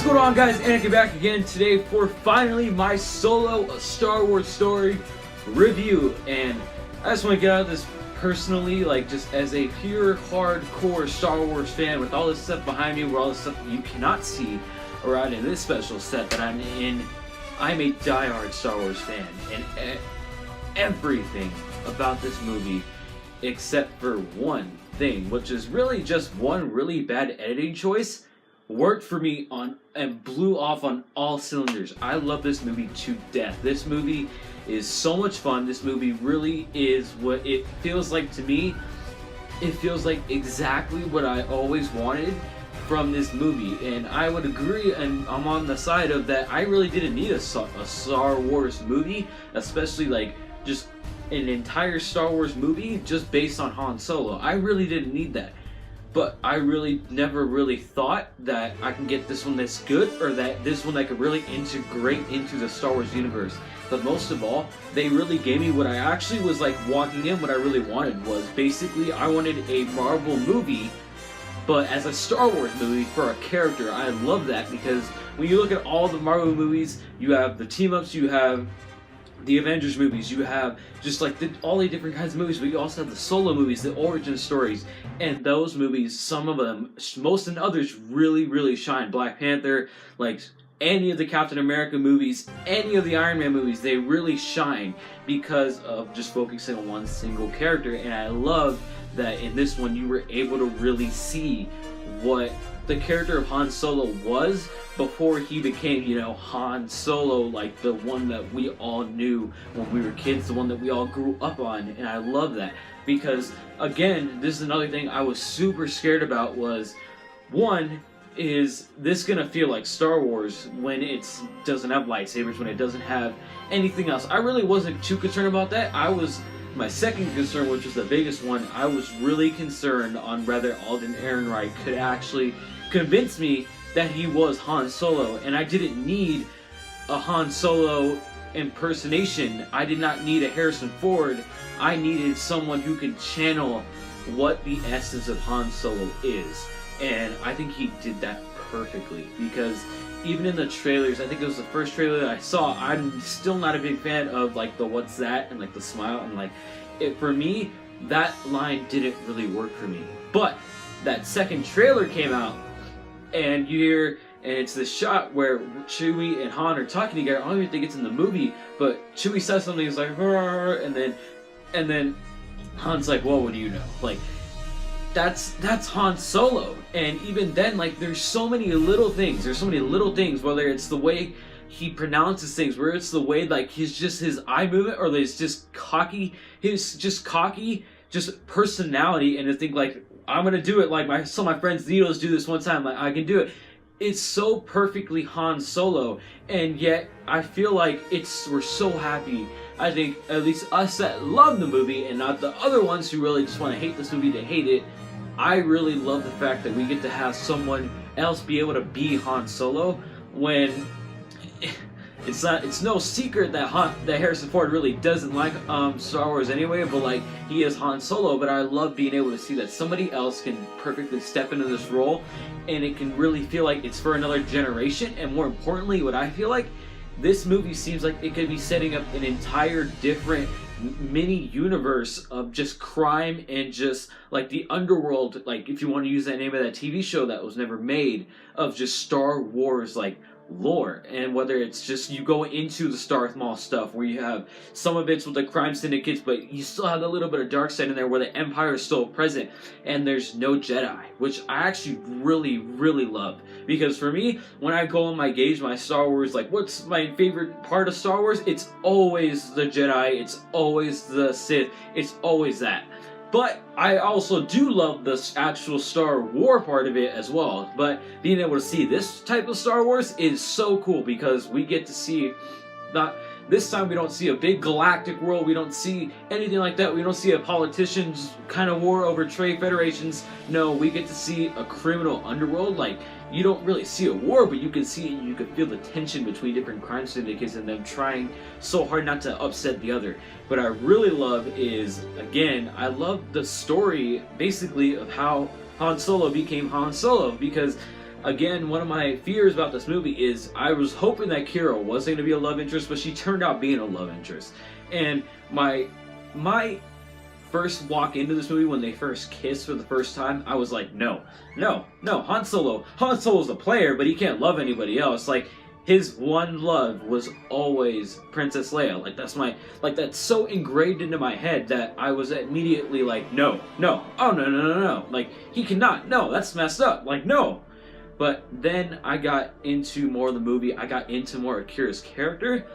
What's going on, guys? Anakin back again today for finally my solo Star Wars story review. And I just want to get out of this personally, like just as a pure hardcore Star Wars fan with all this stuff behind me, where all this stuff you cannot see around in this special set that I'm in. I'm a diehard Star Wars fan, and everything about this movie except for one thing, which is really just one really bad editing choice, worked for me on and blew off on all cylinders. I love this movie to death. This movie is so much fun. This movie really is what it feels like to me. It feels like exactly what I always wanted from this movie, and I would agree, and I'm on the side of that. I really didn't need a Star Wars movie, especially like just an entire Star Wars movie just based on Han Solo. I really didn't need that. But I really never really thought that I can get this one this good, or that this one that could really integrate into the Star Wars universe. But most of all, they really gave me what I actually was like walking in. What I really wanted was basically I wanted a Marvel movie, but as a Star Wars movie for a character. I love that because when you look at all the Marvel movies, you have the team-ups, you have the Avengers movies, you have just like all the different kinds of movies, but you also have the solo movies, the origin stories, and those movies, some of them, most and others, really shine. Black Panther, like any of the Captain America movies, any of the Iron Man movies, they really shine because of just focusing on one single character. And I love that in this one you were able to really see what the character of Han Solo was before he became, you know, Han Solo, like the one that we all knew when we were kids, the one that we all grew up on. And I love that because, again, this is another thing I was super scared about was, one, is this gonna feel like Star Wars when it doesn't have lightsabers, when it doesn't have anything else? I really wasn't too concerned about that. My second concern, which was the biggest one, I was really concerned on whether Alden Ehrenreich could actually convince me that he was Han Solo, and I didn't need a Han Solo impersonation. I did not need a Harrison Ford. I needed someone who could channel what the essence of Han Solo is, and I think he did that perfectly because even in the trailers, I think it was the first trailer that I saw, I'm still not a big fan of like the "what's that" and like the smile, and like for me, that line didn't really work for me. But that second trailer came out, and you hear, and it's this shot where Chewie and Han are talking together. I don't even think it's in the movie, but Chewie says something, he's like, and then Han's like, well, what do you know? Like, that's Han Solo. And even then, like, there's so many little things, whether it's the way he pronounces things, whether it's the way, like, his eye movement, or his just cocky personality, and to think, like, I'm gonna do it like I saw my friends Needles do this one time, like, I can do it. It's so perfectly Han Solo, and yet I feel like we're so happy. I think at least us that love the movie and not the other ones who really just want to hate this movie to hate it. I really love the fact that we get to have someone else be able to be Han Solo when it's no secret that Harrison Ford really doesn't like Star Wars anyway, but like he is Han Solo. But I love being able to see that somebody else can perfectly step into this role, and it can really feel like it's for another generation. And more importantly, what I feel like, this movie seems like it could be setting up an entire different mini universe of just crime and just like the underworld, like if you want to use that name of that TV show that was never made, of just Star Wars like lore. And whether it's just you go into the Darth Maul stuff where you have some of it's with the crime syndicates, but you still have a little bit of dark side in there where the Empire is still present, and there's no Jedi, which I actually really love. Because for me, when I go on my gauge, my Star Wars, like what's my favorite part of Star Wars, it's always the Jedi, it's always the Sith, it's always that. But I also do love the actual Star Wars part of it as well. But being able to see this type of Star Wars is so cool because we get to see, not this time we don't see a big galactic world, we don't see anything like that, we don't see a politicians kind of war over trade federations. No, we get to see a criminal underworld. Like, you don't really see a war, but you can feel the tension between different crime syndicates and them trying so hard not to upset the other. What I really love is, again, I love the story basically of how Han Solo became Han Solo, because again, one of my fears about this movie is I was hoping that Kira was going to be a love interest, but she turned out being a love interest. And my first walk into this movie, when they first kissed for the first time, I was like, no, Han Solo's a player, but he can't love anybody else. Like, his one love was always Princess Leia. Like, that's so ingrained into my head that I was immediately like, no, oh, no, like, he cannot, no, that's messed up, like, no. But then I got into more of the movie, I got into more of Kira's character,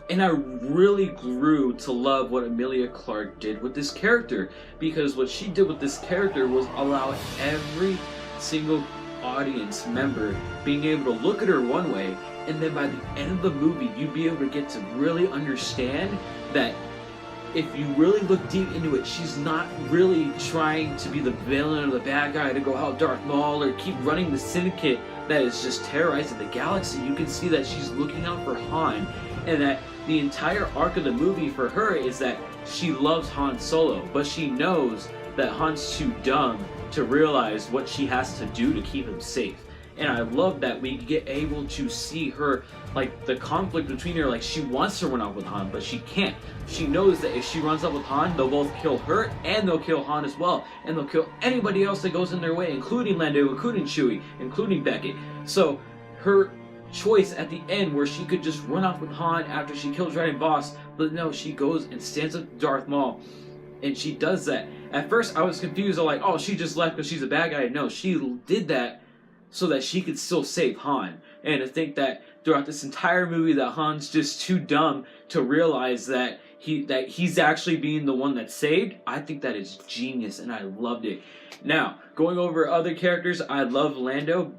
and I really grew to love what Emilia Clarke did with this character, because what she did with this character was allow every single audience member being able to look at her one way, and then by the end of the movie you'd be able to get to really understand that if you really look deep into it, she's not really trying to be the villain or the bad guy to go out Darth Maul or keep running the syndicate that is just terrorizing the galaxy. You can see that she's looking out for Han, and that the entire arc of the movie for her is that she loves Han Solo, but she knows that Han's too dumb to realize what she has to do to keep him safe. And I love that we get able to see her, like, the conflict between her. Like, she wants to run off with Han, but she can't. She knows that if she runs off with Han, they'll both kill her, and they'll kill Han as well. And they'll kill anybody else that goes in their way, including Lando, including Chewie, including Beckett. So, her choice at the end where she could just run off with Han after she kills Raiden Voss, but no, she goes and stands up to Darth Maul, and she does that. At first, I was confused. I'm like, oh, she just left because she's a bad guy. No, she did that so that she could still save Han. And to think that throughout this entire movie that Han's just too dumb to realize that he's actually being the one that's saved, I think that is genius, and I loved it. Now, going over other characters, I love Lando.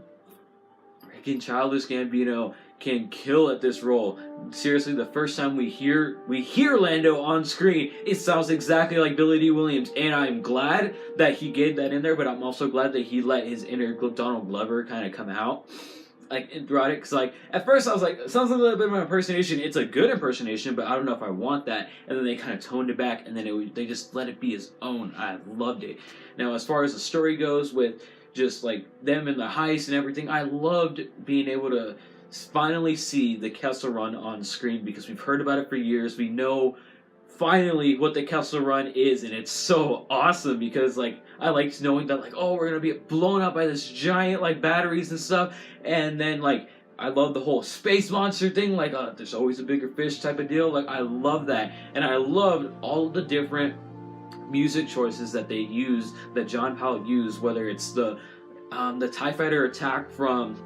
Freaking Childish Gambino can kill at this role. Seriously, the first time we hear Lando on screen, it sounds exactly like Billy Dee Williams, and I'm glad that he gave that in there, but I'm also glad that he let his inner Donald Glover kind of come out, like, throughout it, because, like, at first I was like, it sounds a little bit of an impersonation. It's a good impersonation, but I don't know if I want that. And then they kind of toned it back, and then they just let it be his own. I loved it. Now, as far as the story goes, with just, like, them and the heist and everything, I loved being able to finally see the Kessel Run on screen, because we've heard about it for years. We know finally what the Kessel Run is, and it's so awesome, because, like, I liked knowing that, like, oh, we're gonna be blown up by this giant, like, batteries and stuff, and then, like, I love the whole space monster thing, like, there's always a bigger fish type of deal. Like, I love that, and I loved all the different music choices that they used, that John Powell used, whether it's the TIE Fighter attack from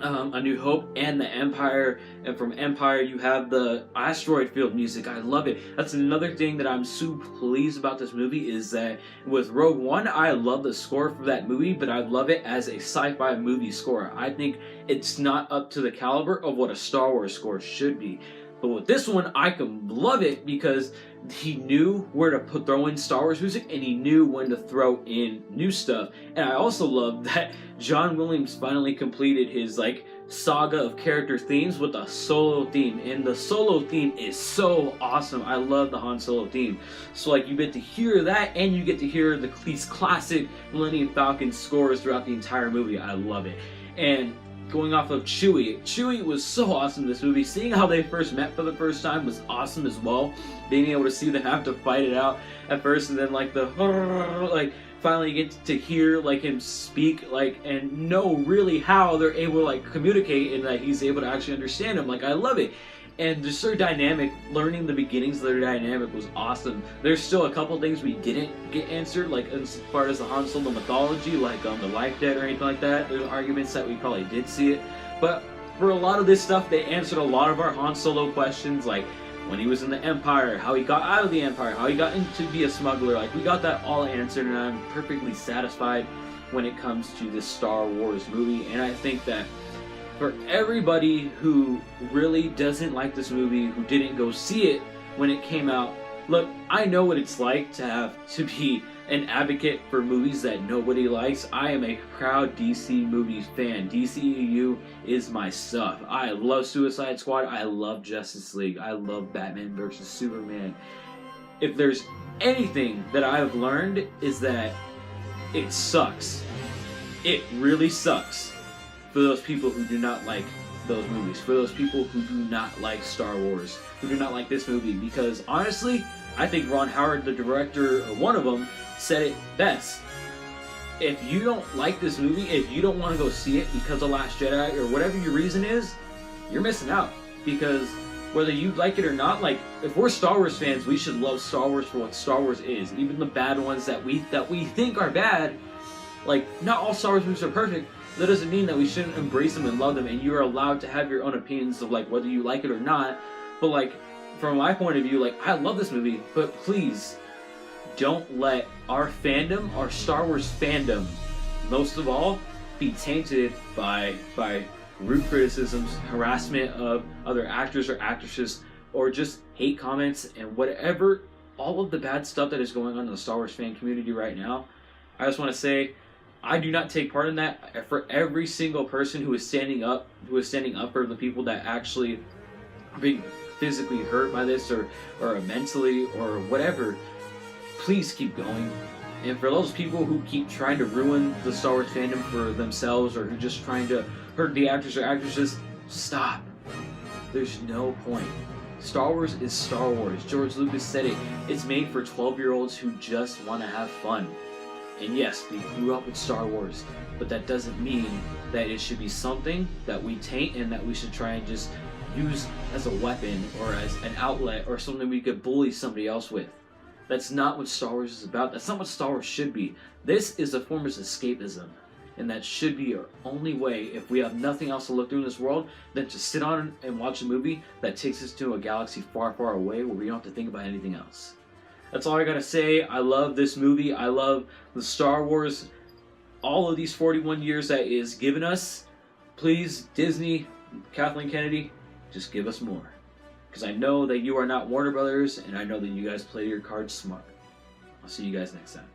A New Hope and the Empire, and from Empire you have the asteroid field music. I love it. That's another thing that I'm super pleased about this movie, is that with Rogue One, I love the score for that movie, but I love it as a sci-fi movie score. I think it's not up to the caliber of what a Star Wars score should be. But with this one, I can love it because he knew where to throw in Star Wars music, and he knew when to throw in new stuff. And I also love that John Williams finally completed his, like, saga of character themes with a solo theme, and the solo theme is so awesome. I love the Han Solo theme. So, like, you get to hear that, and you get to hear these classic Millennium Falcon scores throughout the entire movie. I love it. And going off of Chewie was so awesome in this movie. Seeing how they first met for the first time was awesome as well. Being able to see them have to fight it out at first, and then, like, the like, finally get to hear, like, him speak, like, and know really how they're able to, like, communicate, and that he's able to actually understand him. Like, I love it. And just their dynamic, learning the beginnings of their dynamic was awesome. There's still a couple things we didn't get answered, like as far as the Han Solo mythology, like the life debt or anything like that. There's arguments that we probably did see it. But for a lot of this stuff, they answered a lot of our Han Solo questions, like when he was in the Empire, how he got out of the Empire, how he got into be a smuggler. Like, we got that all answered, and I'm perfectly satisfied when it comes to this Star Wars movie. And I think that for everybody who really doesn't like this movie, who didn't go see it when it came out, look, I know what it's like to have to be an advocate for movies that nobody likes. I am a proud DC movies fan. DCEU is my stuff. I love Suicide Squad. I love Justice League. I love Batman vs. Superman. If there's anything that I've learned, is that it sucks. It really sucks for those people who do not like those movies, for those people who do not like Star Wars, who do not like this movie, because honestly, I think Ron Howard, the director, or one of them, said it best. If you don't like this movie, if you don't want to go see it because of Last Jedi, or whatever your reason is, you're missing out. Because whether you like it or not, like, if we're Star Wars fans, we should love Star Wars for what Star Wars is. Even the bad ones that we think are bad, like, not all Star Wars movies are perfect. That doesn't mean that we shouldn't embrace them and love them, and you're allowed to have your own opinions of, like, whether you like it or not. But, like, from my point of view, like, I love this movie, but please don't let our fandom, our Star Wars fandom, most of all, be tainted by rude criticisms, harassment of other actors or actresses, or just hate comments and whatever, all of the bad stuff that is going on in the Star Wars fan community right now. I just want to say, I do not take part in that. For every single person who is standing up for the people that actually are being physically hurt by this, or mentally, or whatever, please keep going. And for those people who keep trying to ruin the Star Wars fandom for themselves, or who just trying to hurt the actors or actresses, stop. There's no point. Star Wars is Star Wars. George Lucas said it. It's made for 12-year-olds who just want to have fun. And yes, we grew up with Star Wars, but that doesn't mean that it should be something that we taint and that we should try and just use as a weapon or as an outlet or something we could bully somebody else with. That's not what Star Wars is about. That's not what Star Wars should be. This is a form of escapism, and that should be our only way, if we have nothing else to look through in this world, than to sit on and watch a movie that takes us to a galaxy far, far away where we don't have to think about anything else. That's all I gotta say. I love this movie. I love the Star Wars, all of these 41 years that is given us. Please, Disney, Kathleen Kennedy, just give us more. Because I know that you are not Warner Brothers, and I know that you guys play your cards smart. I'll see you guys next time.